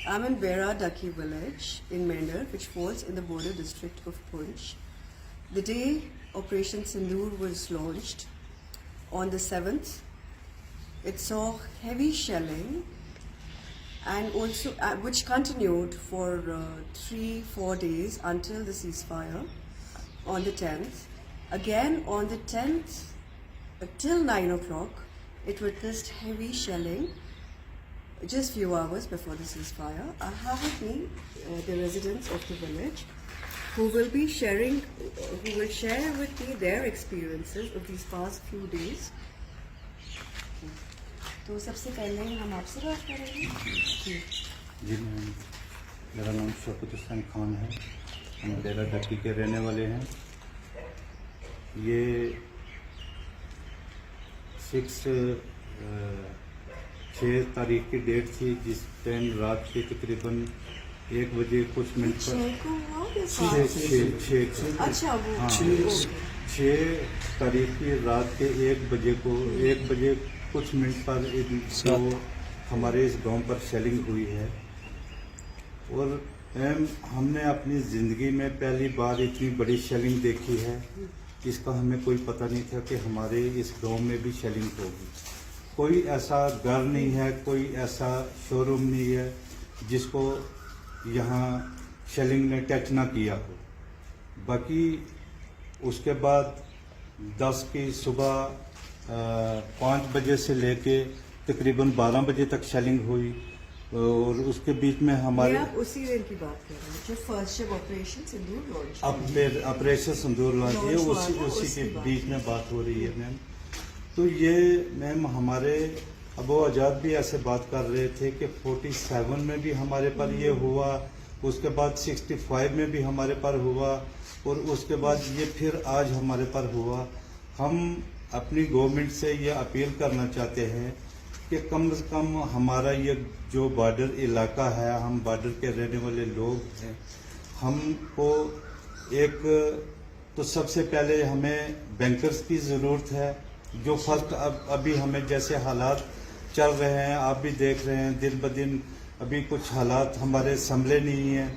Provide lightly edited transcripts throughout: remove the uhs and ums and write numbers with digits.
I'm in Bera Daki village in Mender, which falls in the border district of Poonch. The day Operation Sindoor was launched on the 7th, it saw heavy shelling and also which continued for 3-4 days until the ceasefire on the 10th. Again on the 10th till 9 o'clock, it witnessed heavy shelling just few hours before the ceasefire. I have with me the residents of the village who will share with me their experiences of these past few days. तो सबसे पहले हम आपसे बात करेंगे। जी मेरा नाम शौकत हुसैन खान है, हम डेरा डक्की के रहने वाले हैं। ये 6 तारीख की डेट थी, जिस टाइम रात के तकरीबन 1 बजे कुछ मिनट पर 6 तारीख की रात के 1 बजे कुछ मिनट पर जो हमारे इस गांव पर शेलिंग हुई है। और हमने अपनी ज़िंदगी में पहली बार इतनी बड़ी शेलिंग देखी है। इसका हमें कोई पता नहीं था कि हमारे इस गांव में भी शेलिंग होगी। कोई ऐसा घर नहीं है, कोई ऐसा शोरूम नहीं है जिसको यहाँ शेलिंग ने टच ना किया हो। बाकी उसके बाद 10 की सुबह 5 बजे से लेके तकरीबन 12 बजे तक शेलिंग हुई। और उसके बीच में हमारे आप उसी दिन की बात कर रहे हैं जो फर्स्ट जब ऑपरेशन सिंदूर लॉन्च ऑपरेशन सिंदूर लॉन्च है, उसी के बीच में बात हो रही है मैम। तो ये मैम हमारे अबू आज़ाद भी ऐसे बात कर रहे थे कि 47 में भी हमारे पर ये हुआ, उसके बाद 65 में भी हमारे पर हुआ, और उसके बाद ये फिर आज हमारे पर हुआ। हम अपनी गवर्नमेंट से ये अपील करना चाहते हैं कि कम से कम हमारा ये जो बॉर्डर इलाका है, हम बॉर्डर के रहने वाले लोग हैं, हमको एक तो सबसे पहले हमें बैंकर्स की ज़रूरत है। जो फर्स्ट अभी हमें जैसे हालात चल रहे हैं, आप भी देख रहे हैं दिन ब दिन अभी कुछ हालात हमारे संभले नहीं हैं।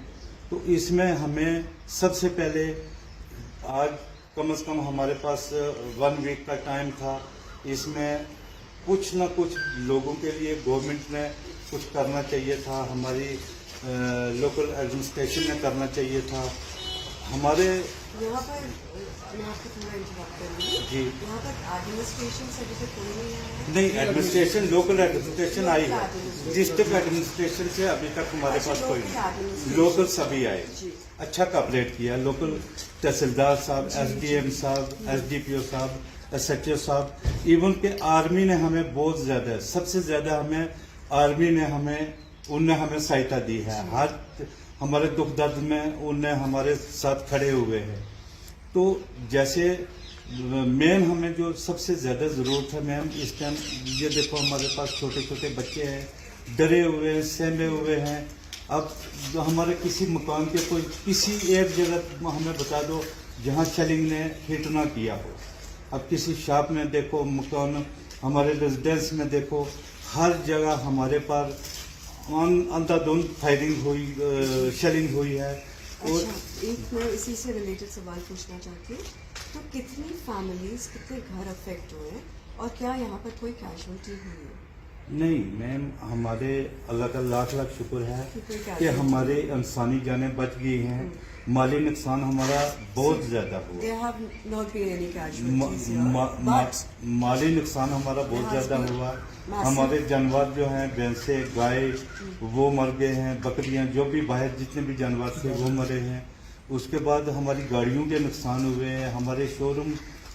तो इसमें हमें सबसे पहले आज कम से कम हमारे पास 1 वीक का टाइम था। इसमें कुछ न कुछ लोगों के लिए गवर्नमेंट ने कुछ करना चाहिए था, हमारी लोकल एडमिनिस्ट्रेशन ने करना चाहिए था। हमारे यहाँ पर मैं आपको थोड़ा इंटरप्ट करूँगी जी। यहाँ पर एडमिनिस्ट्रेशन से अभी तक कोई नहीं है। एडमिनिस्ट्रेशन लोकल एडमिनिस्ट्रेशन आई है, डिस्ट्रिक्ट एडमिनिस्ट्रेशन से अभी तक हमारे पास कोई नहीं। लोकल सभी आए, अच्छा कॉपरेट किया। लोकल तहसीलदार साहब, SDM साहब, SDPO साहब, SHO साहब, इवन के आर्मी ने हमें बहुत ज़्यादा, सबसे ज़्यादा हमें आर्मी ने उनने हमें सहायता दी है। हर हमारे दुख दर्द में उनने हमारे साथ खड़े हुए हैं। तो जैसे मेन हमें जो सबसे ज़्यादा ज़रूरत है मैम इस टाइम, ये देखो हमारे पास छोटे छोटे बच्चे हैं, डरे हुए हैं, सहमे हुए हैं। अब जो हमारे किसी मकान के कोई किसी एक जगह हमें बता दो जहाँ शेलिंग ने हिट ना किया हो। अब किसी शॉप में देखो, मकान हमारे रेजिडेंस में देखो, हर जगह हमारे पर अंधाधुंध फायरिंग हुई, शेलिंग हुई है। और एक मैं इसी से रिलेटेड सवाल पूछना चाहती हूँ, तो कितनी फैमिलीज, कितने घर अफेक्ट हुए हैं और क्या यहाँ पर कोई कैजुअलिटी हुई है? नहीं मैम, हमारे अल्लाह का लाख लाख शुक्र है कि हमारे इंसानी जानें बच गई हैं। माली नुकसान हमारा बहुत ज़्यादा हुआ। माली नुकसान हमारा बहुत ज़्यादा हुआ। हमारे जानवर जो हैं, भैंसे, गाय, वो मर गए हैं। बकरियां, जो भी बाहर जितने भी जानवर थे वो मरे हैं। उसके बाद हमारी गाड़ियों के नुकसान हुए हैं, हमारे शोरूम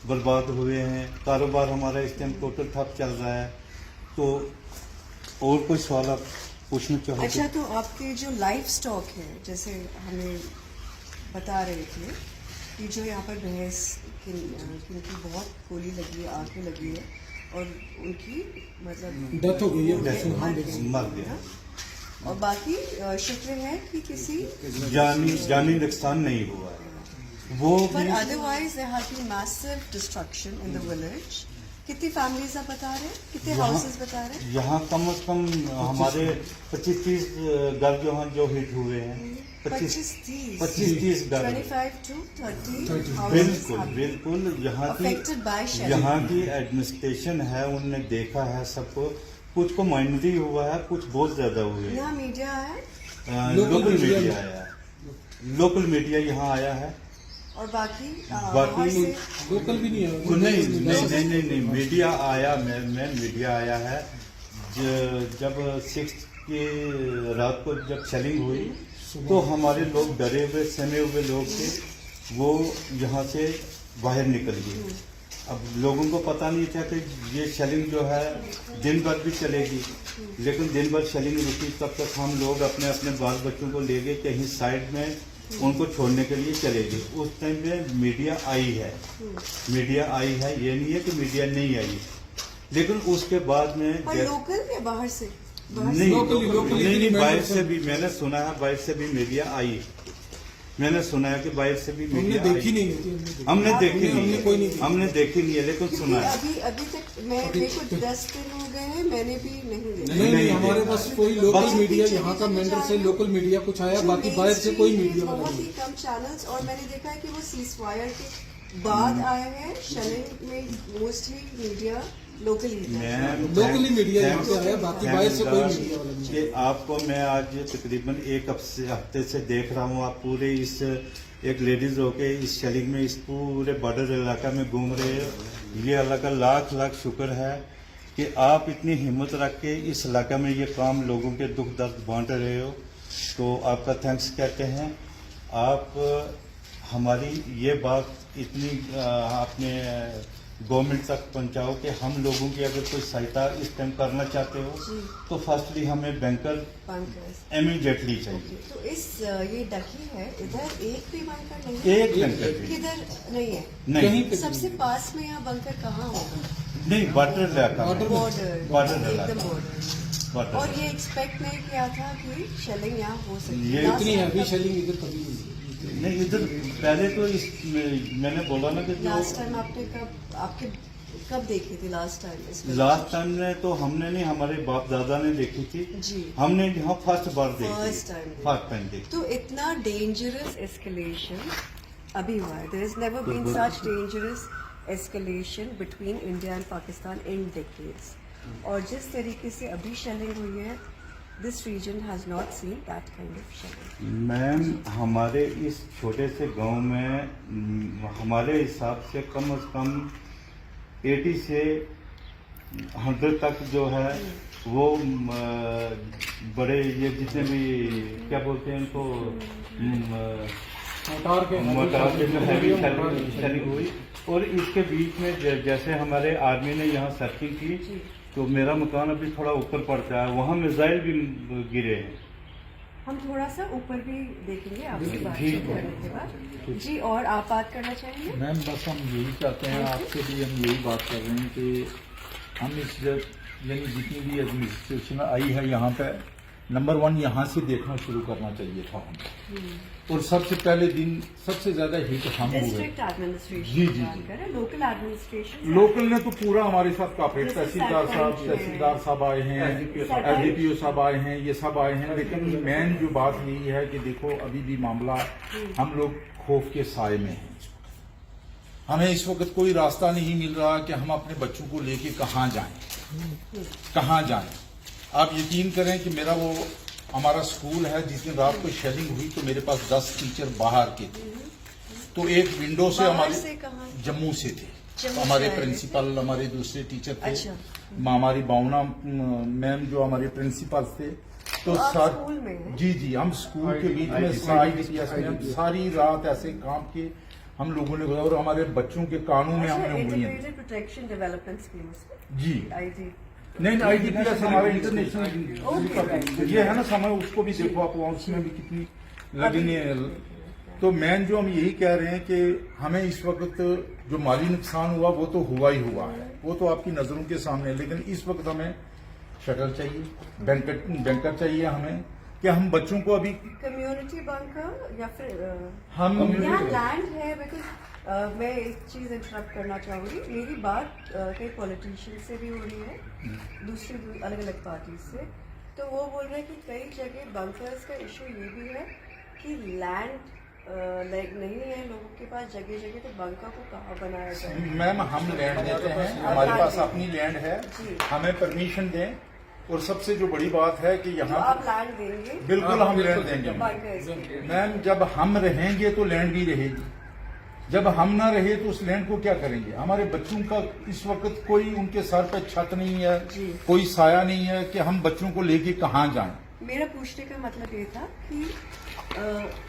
बर्बाद हुए हैं, कारोबार हमारा इस टाइम टोटल ठप चल रहा है। तो और कोई सवाल आप पूछना चाहोगे? अच्छा, तो आपके जो लाइफ स्टॉक है, जैसे हमें बता रहे थे कि जो यहाँ पर भैंस किनकी बहुत गोली लगी है, आंखें लगी है और उनकी मतलब डेथ हो गई है, मर गया। और बाकी शुक्र है कि किसी जानी नुकसान नहीं हुआ है। वो but otherwise there has been massive destruction in the village कितनी फैमिलीज आप बता रहे हैं, कितने यहाँ- हाउसेस बता रहे हैं? यहाँ कम से कम हमारे 25-30 घर जो हैं जो हिट हुए हैं। 25-30 घर। 25 to 30 बिल्कुल बिल्कुल। affected by shelling। यहाँ की एडमिनिस्ट्रेशन है, उनने देखा है सबको। कुछ को माइनरी हुआ है, कुछ बहुत ज्यादा हुए हैं। यहाँ मीडिया है लोकल मीडिया आया है, लोकल मीडिया यहाँ आया है। और बाकी बाकी लोकल भी नहीं है। नहीं मीडिया आया, मैं मीडिया आया है। जब 6 की रात को जब शेलिंग हुई तो हमारे लोग डरे हुए सने हुए लोग थे, वो यहाँ से बाहर निकल गए। अब लोगों को पता नहीं था कि ये शेलिंग जो है दिन भर भी चलेगी, लेकिन दिन भर शेलिंग रुकी। तब तक हम लोग अपने अपने बाल बच्चों को ले गए कहीं साइड में, उनको छोड़ने के लिए चले गए। उस टाइम पे मीडिया आई है, मीडिया आई है, ये नहीं है कि मीडिया नहीं आई। लेकिन उसके बाद में और लोकल या बाहर से? नहीं, बाहर से भी मैंने सुना है, बाहर से भी मीडिया आई। मैंने सुना है कि बाहर से भी मीडिया देखी नहीं है। हमने देखी नहीं हमने है, हमने देखी नहीं है, लेकिन सुना है। अभी तक मेरे को 10 दिन हो गए हैं, मैंने भी नहीं देखा। नहीं, हमारे पास कोई लोकल मीडिया यहाँ का मेंढर से लोकल मीडिया कुछ आया, बाकी बाहर से कोई मीडिया वाला बहुत नहीं। ही कम चैनल्स, और मैंने देखा है कि वो सीजफायर के बाद आए हैं। शेलिंग में mostly media locally locally media यहाँ पे आया, बाकी बाहर से कोई मीडिया वाला नहीं। कि आपको मैं आज तकरीबन एक हफ्ते से देख रहा हूँ, आप पूरे इस एक लेडीज होके इस शेलिंग में इस पूरे बॉर्डर इलाका में घूम रहे हो। ये अल्लाह का लाख लाख शुक्र है कि आप इतनी हिम्मत रख के इस इलाका में ये काम लोगों के दुख दर्द बांट रहे हो, तो आपका थैंक्स कहते हैं। आप हमारी ये बात इतनी अपने गवर्नमेंट तक पहुंचाओ कि हम लोगों की अगर कोई सहायता इस टाइम करना चाहते हो तो फर्स्टली हमें बैंकर इमीडिएटली चाहिए। तो इस ये डकी है, इधर एक भी बंकर नहीं है? एक बैंकर भी किधर नहीं है? नहीं, सबसे पास में यहाँ बंकर कहाँ होगा? नहीं, बॉर्डर इलाका, बॉर्डर इलाका, एकदम बॉर्डर। और ये एक्सपेक्ट नहीं किया था कि शेलिंग यहाँ हो सकती ये है। इतनी हैवी शेलिंग इधर कभी नहीं, इधर पहले तो मैंने बोला ना कि लास्ट टाइम आपने कब देखी थी? लास्ट टाइम में तो हमने नहीं, हमारे बाप दादा ने देखी थी जी। हमने यहाँ फर्स्ट बार देखी, फर्स्ट टाइम देखी। तो इतना डेंजरस एस्केलेशन अभी हुआ है। There is never been such dangerous escalation between India and Pakistan in decades. और जिस तरीके से अभी शेलिंग हुई है, this region has not seen that kind of shelling. Ma'am, हमारे इस छोटे से गांव में हमारे हिसाब से कम 80 से 100 तक जो है वो बड़े ये जितने भी क्या बोलते हैं इनको मोटार के जो हैवी शेलिंग हुई। और इसके बीच में जैसे हमारे आर्मी ने यहाँ सर्चिंग की तो मेरा मकान अभी थोड़ा ऊपर पड़ता है, वहाँ मिसाइल भी गिरे हैं। हम थोड़ा सा ऊपर भी देखेंगे आपकी बात करने के बाद। जी, और आप बात करना चाहेंगे? मैम, बस हम यही चाहते हैं, आपसे भी हम यही बात कर रहे हैं कि हम इस यानी जितनी भी एडमिनिस्ट्रेशन आई है यहाँ पे, नंबर 1 यहाँ से देखना शुरू करना चाहिए था हमें। और सबसे पहले दिन सबसे ज्यादा हिट हम हुए। डिस्ट्रिक्ट एडमिनिस्ट्रेशन जी। लोकल एडमिनिस्ट्रेशन, लोकल ने तो पूरा हमारे साथ काफी, तहसीलदार साहब आए हैं, एसडीपीओ साहब आए हैं, ये सब आए हैं। लेकिन मेन जो बात यही है कि देखो अभी भी मामला हम लोग खौफ के साए में हैं। हमें इस वक्त कोई रास्ता नहीं मिल रहा कि हम अपने बच्चों को लेके कहाँ जाएं। आप यकीन करें कि मेरा वो हमारा स्कूल है, जिस दिन रात को शेलिंग हुई तो मेरे पास 10 टीचर बाहर के थे। तो एक विंडो से हमारे जम्मू से थे, हमारे प्रिंसिपल, हमारे दूसरे टीचर थे। अच्छा। हमारी बावना मैम जो हमारे प्रिंसिपल थे, तो स्कूल में? जी, हम स्कूल के बीच में सारी रात ऐसे काम के हम लोगों ने, और हमारे बच्चों के कानों में हमने उंगलियां। प्रोटेक्शन डेवलपमेंट स्कीम जी, आईडी नहीं, IDPS हमारा इंटरनेशनल ये है ना समय, उसको भी देखो आप, उसमें भी कितनी लगनी है। तो मैन जो हम यही कह रहे हैं कि हमें इस वक्त जो माली नुकसान हुआ वो तो हुआ ही हुआ है, वो तो आपकी नजरों के सामने है। लेकिन इस वक्त हमें शटर चाहिए, बैंकर चाहिए हमें, कि हम बच्चों को अभी कम्युनिटी बंकर या फिर हम यहाँ लैंड है बिकॉज मैं एक चीज इंटरप्ट करना चाहूंगी। मेरी बात कई पॉलिटिशियन से भी हो रही है, दूसरी अलग अलग पार्टी से, तो वो बोल रहे हैं कि कई जगह बंकर्स का इशू ये भी है कि लैंड नहीं है लोगों के पास जगह जगह, तो बंकर को कहाँ बनाया जाए। मैम हम लैंड देते हैं, हमारे पास अपनी लैंड है, जी। हमें परमिशन दें। और सबसे जो बड़ी बात है कि तो यहाँ आप लैंड देंगे बिल्कुल हम लैंड देंगे बंकर्स के। मैम। जब हम रहेंगे तो लैंड भी रहेगी, जब हम ना रहे तो उस लैंड को क्या करेंगे? हमारे बच्चों का इस वक्त कोई उनके सर पे छत नहीं है, कोई साया नहीं है कि हम बच्चों को लेके कहाँ जाएं। मेरा पूछने का मतलब ये था कि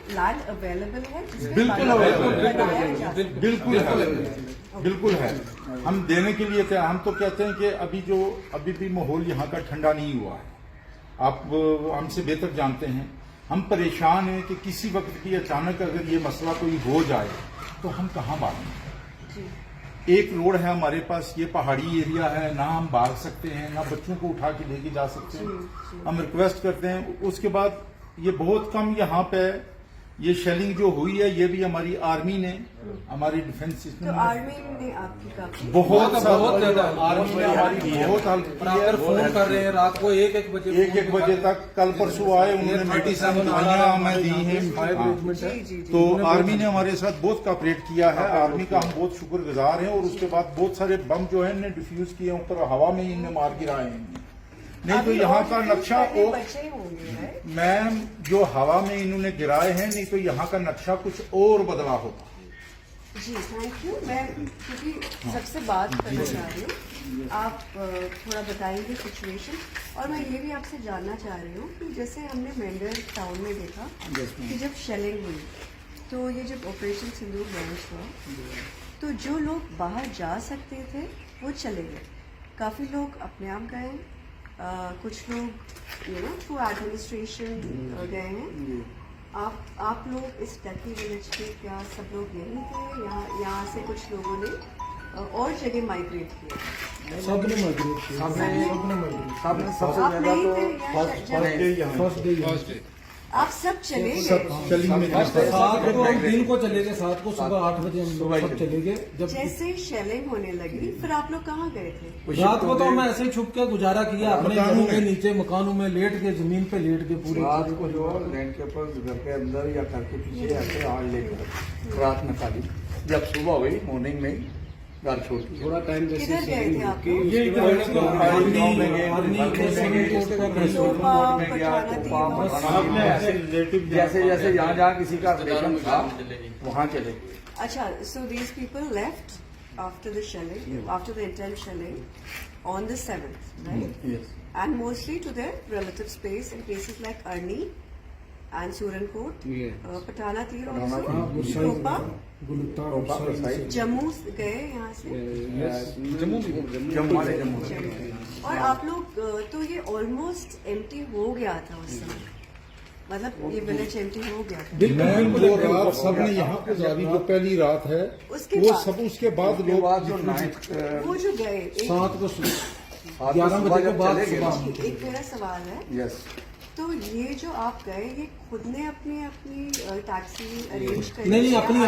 लैंड अवेलेबल है जिसमें बिल्कुल बंकर अवेलेबल बनाया जा सकता है। बिल्कुल है, बिल्कुल है। हम देने के लिए थे। हम तो कहते हैं कि अभी भी माहौल यहाँ का ठंडा नहीं हुआ है। आप हमसे बेहतर जानते हैं, हम परेशान हैं कि किसी वक्त भी अचानक अगर ये मसला कोई हो जाए तो हम कहाँ भागें। जी। एक रोड है हमारे पास, ये पहाड़ी एरिया है, ना हम भाग सकते हैं ना बच्चों को उठा के लेके जा सकते हैं। हम रिक्वेस्ट करते हैं। उसके बाद ये बहुत कम यहाँ पे ये शेलिंग जो हुई है, ये भी हमारी आर्मी ने, हमारी डिफेंस तो सिस्टम आर्मी ने आपकी काफी बहुत ज्यादा आर्मी ने हमारी बहुत हेल्प की है। अगर फोन कर रहे हैं रात को एक बजे, 1 बजे तक कल परसों आए, उन्होंने मेडिसिन दवाइयां हमें दी हैं। हाँ। जी जी जी। तो आर्मी ने हमारे साथ बहुत कोऑपरेट किया है। आर्मी का हम बहुत शुक्रगुजार हैं। और उसके बाद बहुत सारे बम जो है इन्हें डिफ्यूज किए, ऊपर हवा में ही इन्हें मार गिराए हैं। नहीं तो अभी यहाँ और का डिफेंस नक्शा करने और बचे होंगे, right? मैम जो हवा में इन्होंने गिराए हैं, नहीं तो यहाँ का नक्शा कुछ और बदला होता। जी थैंक यू। मैं क्योंकि सबसे बात करना चाह रही हूँ, आप थोड़ा बताएंगे सिचुएशन। और मैं ये भी आपसे जानना चाह रही हूँ कि जैसे हमने मेंढर टाउन में देखा कि जब शेलिंग हुई, तो ये जब ऑपरेशन सिंदूर लॉन्च हुआ, तो जो लोग बाहर जा सकते थे वो चले गए, काफ़ी लोग अपने आप गए, कुछ लोग थ्रू एडमिनिस्ट्रेशन गए हैं। आप लोग इस टर्की विलेज के क्या सब लोग यहीं थे? यहाँ से कुछ लोगों ने और जगह माइग्रेट किया? सबने माइग्रेट किया, आप नहीं थे या फर्स्ट डे आप सब चले गए? सात को हम दिन को चले गए, 7 को सुबह 8 बजे हम लोग सब चले गए। जब जैसे शेलिंग होने लगी फिर आप लोग कहाँ गए थे? रात को तो मैं ऐसे ही छुप के गुजारा किया अपने घरों के नीचे, मकानों में लेट के, जमीन पे लेट के पूरी रात को जो लैंड के ऊपर घर के अंदर या घर के पीछे ऐसे आग लेकर रात में खाली, जब सुबह हुई मॉर्निंग में ही घर छोड़ के थोड़ा टाइम किधर गए थे आप लोग? ये जैसे जैसे यहाँ जहाँ किसी का रिलेशन था वहाँ चले गए। अच्छा, so these people left after the shelling, after the intense shelling on the 7th, right? Yes. And mostly to their relative space in places like Arni and Surankot, Patana Tir also, Topa, Jammu गए यहाँ से, जम्मू। और आप लोग तो ये almost empty हो गया था उस समय, मतलब ये विलेज एम्प्टी हो गया था। मैम वो रात सबने यहाँ गुजारी, जो पहली रात है उसके वो बाद- सब, उसके बाद उसके लोग बाद जो नाइट वो जो गए 7 को 11 बजे के बाद सुबह। एक मेरा सवाल है, यस, तो ये जो आप गए, ये खुद ने अपनी टैक्सी अरेंज करी? नहीं या अपनी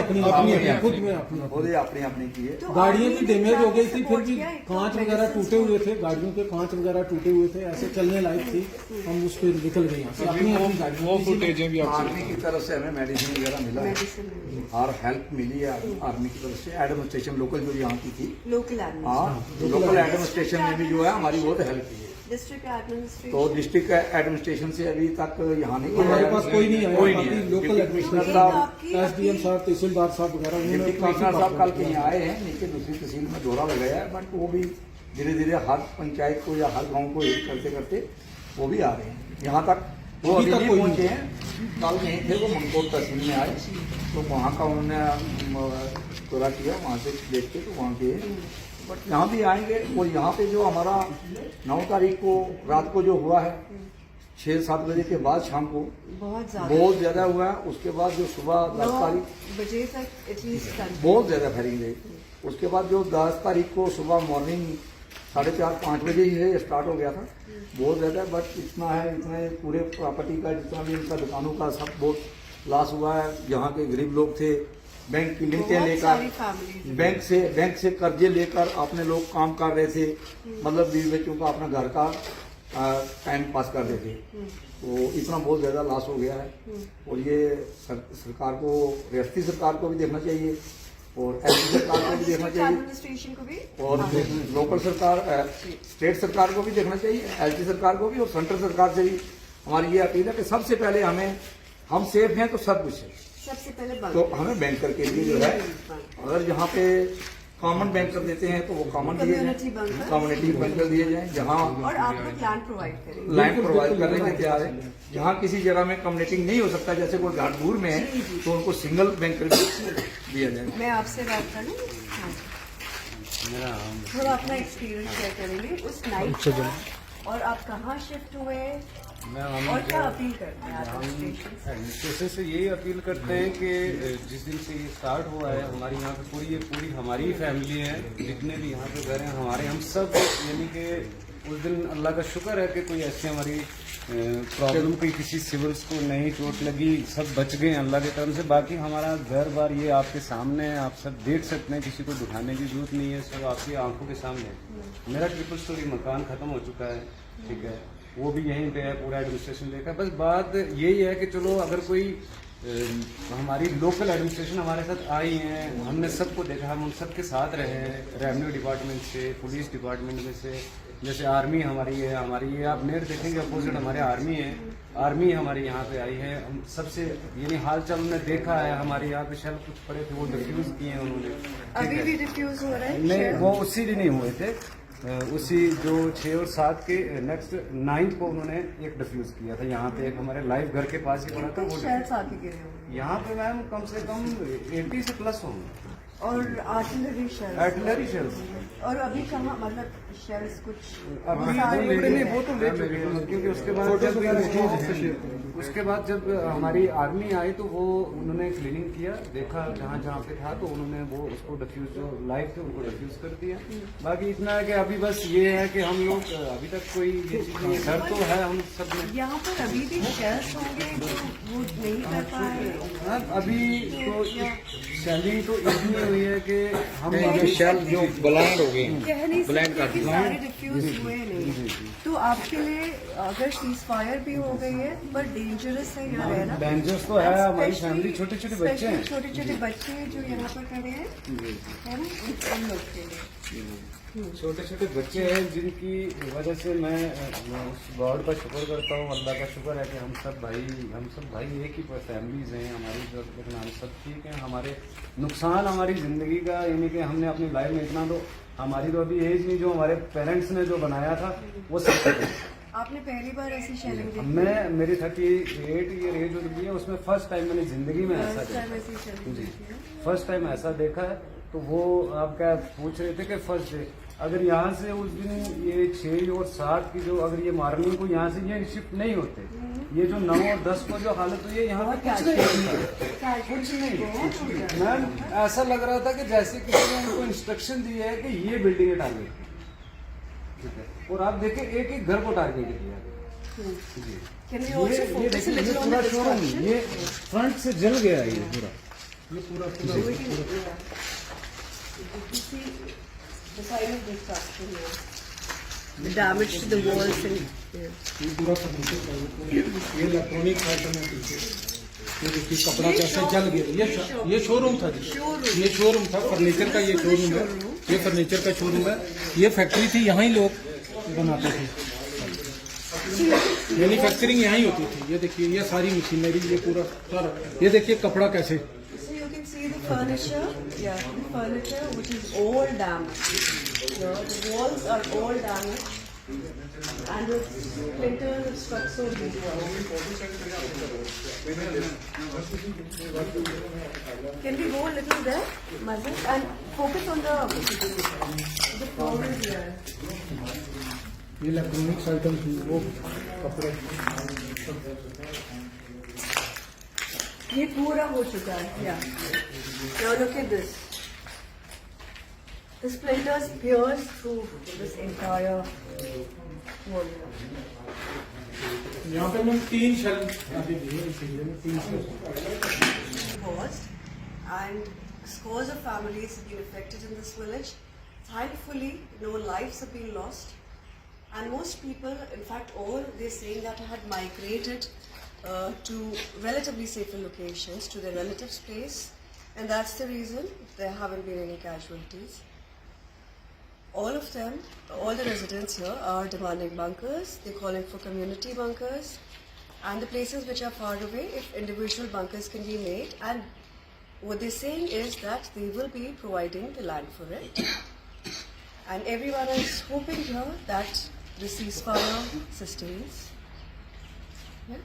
खुद में अपनी खुद ही अपने किए। तो गाड़ियां आदमी भी ने डैमेज हो गई थी, फिर support भी किया, इतना कांच वगैरह medicine टूटे हुए support थे, गाड़ियों के कांच वगैरह टूटे हुए थे, ऐसे चलने लायक थी, हम उस पर निकल गए यहाँ से। अपनी फुटेज भी आर्मी की तरफ से हमें मेडिसिन वगैरह मिला है मेडिसिन मिली, और हेल्प मिली है आर्मी की तरफ से। एडमिनिस्ट्रेशन लोकल जो यहाँ की थी, लोकल हाँ एडमिनिस्ट्रेशन, लोकल एडमिनिस्ट्रेशन ने भी जो है हमारी बहुत हेल्प की है। डिस्ट्रिक्ट एडमिनिस्ट्रेशन, तो डिस्ट्रिक्ट एडमिनिस्ट्रेशन से अभी तक यहाँ नहीं हमारे आया। पास कोई नहीं आया, कोई बाकी नहीं है। लोकल डिप्टी एडमिनिस्ट्रेशन कमिश्नर साहब, SDM साहब, तहसीलदार साहब वगैरह, डिप्टी उन्होंने काफी कमिश्नर साहब कल के बात यहाँ आए हैं, नीचे दूसरी तहसील में दौरा लगाया है, बट वो भी धीरे धीरे हर पंचायत को या हर गांव को एक करते करते वो भी आ रहे हैं यहाँ तक। वो अभी अभी तक नहीं कोई पहुंचे हैं, कल नहीं थे, वो मनकोट तहसील में आए, तो वहाँ का उन्होंने दौरा किया, वहाँ से देख के तो वहाँ के, बट यहाँ भी आएंगे। और यहाँ पे जो हमारा 9 तारीख को रात को जो हुआ है 6-7 बजे के बाद शाम को बहुत ज्यादा हुआ है। उसके बाद जो सुबह 10 तारीख बजे तक एटलीस्ट बहुत ज्यादा फैलिंग रही। उसके बाद जो 10 तारीख को सुबह मॉर्निंग 4:30-5 बजे ही है स्टार्ट हो गया था, बहुत ज़्यादा, बट इतना है, इतने पूरे प्रॉपर्टी का जितना भी इनका दुकानों का सब बहुत लॉस हुआ है। यहाँ के गरीब लोग थे, बैंक की लिंकें बहुत लेकर, सारी families बैंक से कर्जे लेकर अपने लोग काम कर रहे थे, मतलब बीवी बच्चों का अपना घर का टाइम पास कर रहे थे। तो इतना बहुत ज़्यादा लॉस हो गया है, और ये सरकार को, रियासती सरकार को भी देखना चाहिए और एमपी सरकार को भी देखना चाहिए, एडमिनिस्ट्रेशन को भी और लोकल सरकार, स्टेट सरकार को भी देखना चाहिए, एलटी सरकार को भी, और सेंट्रल सरकार से भी हमारी ये अपील है कि सबसे पहले हम सेफ हैं तो सब कुछ है, सबसे पहले तो हमें बैंकर के लिए जो है, अगर यहाँ पे कॉमन बैंकर देते हैं तो वो कॉमन दिए Community जाए, banker। कम्युनिटी बैंकर दिए जाए, जहाँ और आप लोग लैंड प्रोवाइड करेंगे। लाइन प्रोवाइड करने के तैयार है। जहाँ किसी जगह में कम्युनिटिंग नहीं हो सकता, जैसे कोई घाट दूर में है, तो उनको सिंगल बैंकर दिया जाए। मैं आपसे बात करूँ, हाँ, थोड़ा अपना एक्सपीरियंस शेयर करेंगे उस नाइट का, और आप कहाँ शिफ्ट हुए और क्या अपील करते हैं एडमिनिस्ट्रेशन से? एडमिनिस्ट्रेशन से यही अपील करते हैं कि जिस दिन से ये स्टार्ट हुआ है, हमारी यहाँ पे पूरी हमारी ही फैमिली है, जितने भी यहाँ पे घर हैं हमारे, हम सब, यानी कि उस दिन अल्लाह का शुक्र है कि कोई ऐसी हमारी प्रॉब्लम कोई किसी सिविल्स को नहीं चोट लगी, सब बच गए अल्लाह की तरफ से। बाकी हमारा घर बार ये आपके सामने है, आप सब देख सकते हैं, किसी को दिखाने की जरूरत नहीं है, सब आपकी आंखों के सामने है। मेरा ट्रिपल स्टोरी मकान खत्म हो चुका है, ठीक है, वो भी यहीं पे है, पूरा एडमिनिस्ट्रेशन देखा। बस बात यही है कि चलो अगर कोई हमारी लोकल एडमिनिस्ट्रेशन हमारे साथ आई है, हमने सबको देखा, हम उन सबके साथ रहे हैं, रेवेन्यू डिपार्टमेंट से, पुलिस डिपार्टमेंट में से, जैसे आर्मी हमारी है, ये आप नेट देखेंगे अपोजिट हमारे आर्मी है, आर्मी हमारी यहाँ पे आई है, हम सबसे यानी हाल चाल उन्होंने देखा है, हमारे यहाँ पे शेल कुछ पड़े थे वो डिफ्यूज किए हैं उन्होंने। अभी भी डिफ्यूज हो रहा है? नहीं, वो उसी दिन ही हुए थे, उसी जो 6 और 7 के नेक्स्ट 9 को उन्होंने एक डिफ्यूज किया था यहाँ पे, एक हमारे लाइव घर के पास ही पड़ा था वो। शेल्स आके गिरे होंगे यहाँ पे मैम कम से कम 80 से प्लस होंगे, और आर्टिलरी शेल्स। Artillery shells. और अभी कहाँ, मतलब शेल्स कुछ अभी वो तो ले चुके हैं, क्योंकि उसके बाद जब हमारी आर्मी आई तो वो उन्होंने क्लीनिंग किया, देखा जहाँ जहाँ पे था, तो उन्होंने वो उसको डिफ्यूज, जो लाइव थे उनको डिफ्यूज कर दिया। बाकी इतना है कि अभी बस ये है कि हम लोग अभी तक कोई ये चीज नहीं, डर तो है हम सब में। यहाँ पर अभी भी शेल्स होंगे जो वो नहीं कर पाए। हाँ, अभी तो सेलिंग तो इतनी हुई है कि हम शेल जो ब्लाइंड हो गए, कह नहीं सकते कि सारे डिफ्यूज हुए नहीं, तो आपके लिए अगर सीज फायर भी हो गई है, पर डेंजरस है यहाँ रहना। डेंजरस तो है, हमारी फैमिली, छोटे छोटे बच्चे हैं, छोटे छोटे बच्चे हैं जो यहाँ पर खड़े हैं, है ना, उन लोग के लिए। छोटे छोटे बच्चे हैं जिनकी वजह से मैं उस गॉड का शुक्र करता हूँ, अल्लाह का शुक्र है कि हम सब भाई एक ही फैमिलीज हैं हमारी, लेकिन हम सब ठीक हैं। हमारे नुकसान हमारी ज़िंदगी का, यानी कि हमने अपनी लाइफ में इतना, तो हमारी तो अभी एज नहीं, जो हमारे पेरेंट्स ने जो बनाया था वो सब। आपने पहली बार ऐसी शेलिंग देखी? मैं मेरी 38 ईयर एज हो गई है, उसमें फर्स्ट टाइम मैंने ज़िंदगी में ऐसा देखा, जी फर्स्ट टाइम ऐसा देखा है। तो वो आप क्या पूछ रहे थे कि फर्स्ट डे, अगर यहाँ से उस दिन ये 6 और 7 की जो, अगर ये मॉर्निंग को यहाँ से ये शिफ्ट नहीं होते, ये जो 9 और 10 को जो हालत हुई है यहाँ पे कुछ नहीं, मैम ऐसा लग रहा था कि जैसे किसी ने उनको इंस्ट्रक्शन दी है कि ये बिल्डिंग टारगेट, ठीक है, और आप देखें एक एक घर को टारगेट किया। ये देखिए, ये पूरा शोरूम, ये फ्रंट से जल गया है, ये पूरा The sign of destruction, yeah. The damage to the walls and ये पूरा फर्नीचर, ये इलेक्ट्रॉनिक आइटम है पीछे, ये देखिए कपड़ा कैसे जल गया। ये शोरूम था जी, ये शोरूम था फर्नीचर का, ये शोरूम है, ये फर्नीचर का शोरूम है, ये फैक्ट्री थी, यहाँ ही लोग बनाते थे, मैन्युफैक्चरिंग यहाँ ही होती थी। ये देखिए, ये सारी मशीनरी, ये पूरा सारा, ये देखिए कपड़ा कैसे। so you can see the furniture, yeah, the furniture which is all damaged. You know, the walls are all damaged, and the splinters struck so deep. Can we go a little there, Mazin, and focus on the problem here? ये electronics item थी, वो कपड़े, ये पूरा हो चुका है, yeah. Now look at this. The splinters pierced through this entire wall. यहाँ पे मैम 3 शेल अभी दिए इस एरिया में 3 shell Caused, and scores of families have been affected in this village. Thankfully, no lives have been lost, and most people, in fact, all they're saying that had migrated to relatively safer locations, to their relatives' place, and that's the reason there haven't been any casualties. All of them, all the residents here are demanding bunkers. They're calling for community bunkers, and the places which are far away, if individual bunkers can be made, and what they're saying is that they will be providing the land for it. And everyone is hoping here that the ceasefire sustains. Yeah?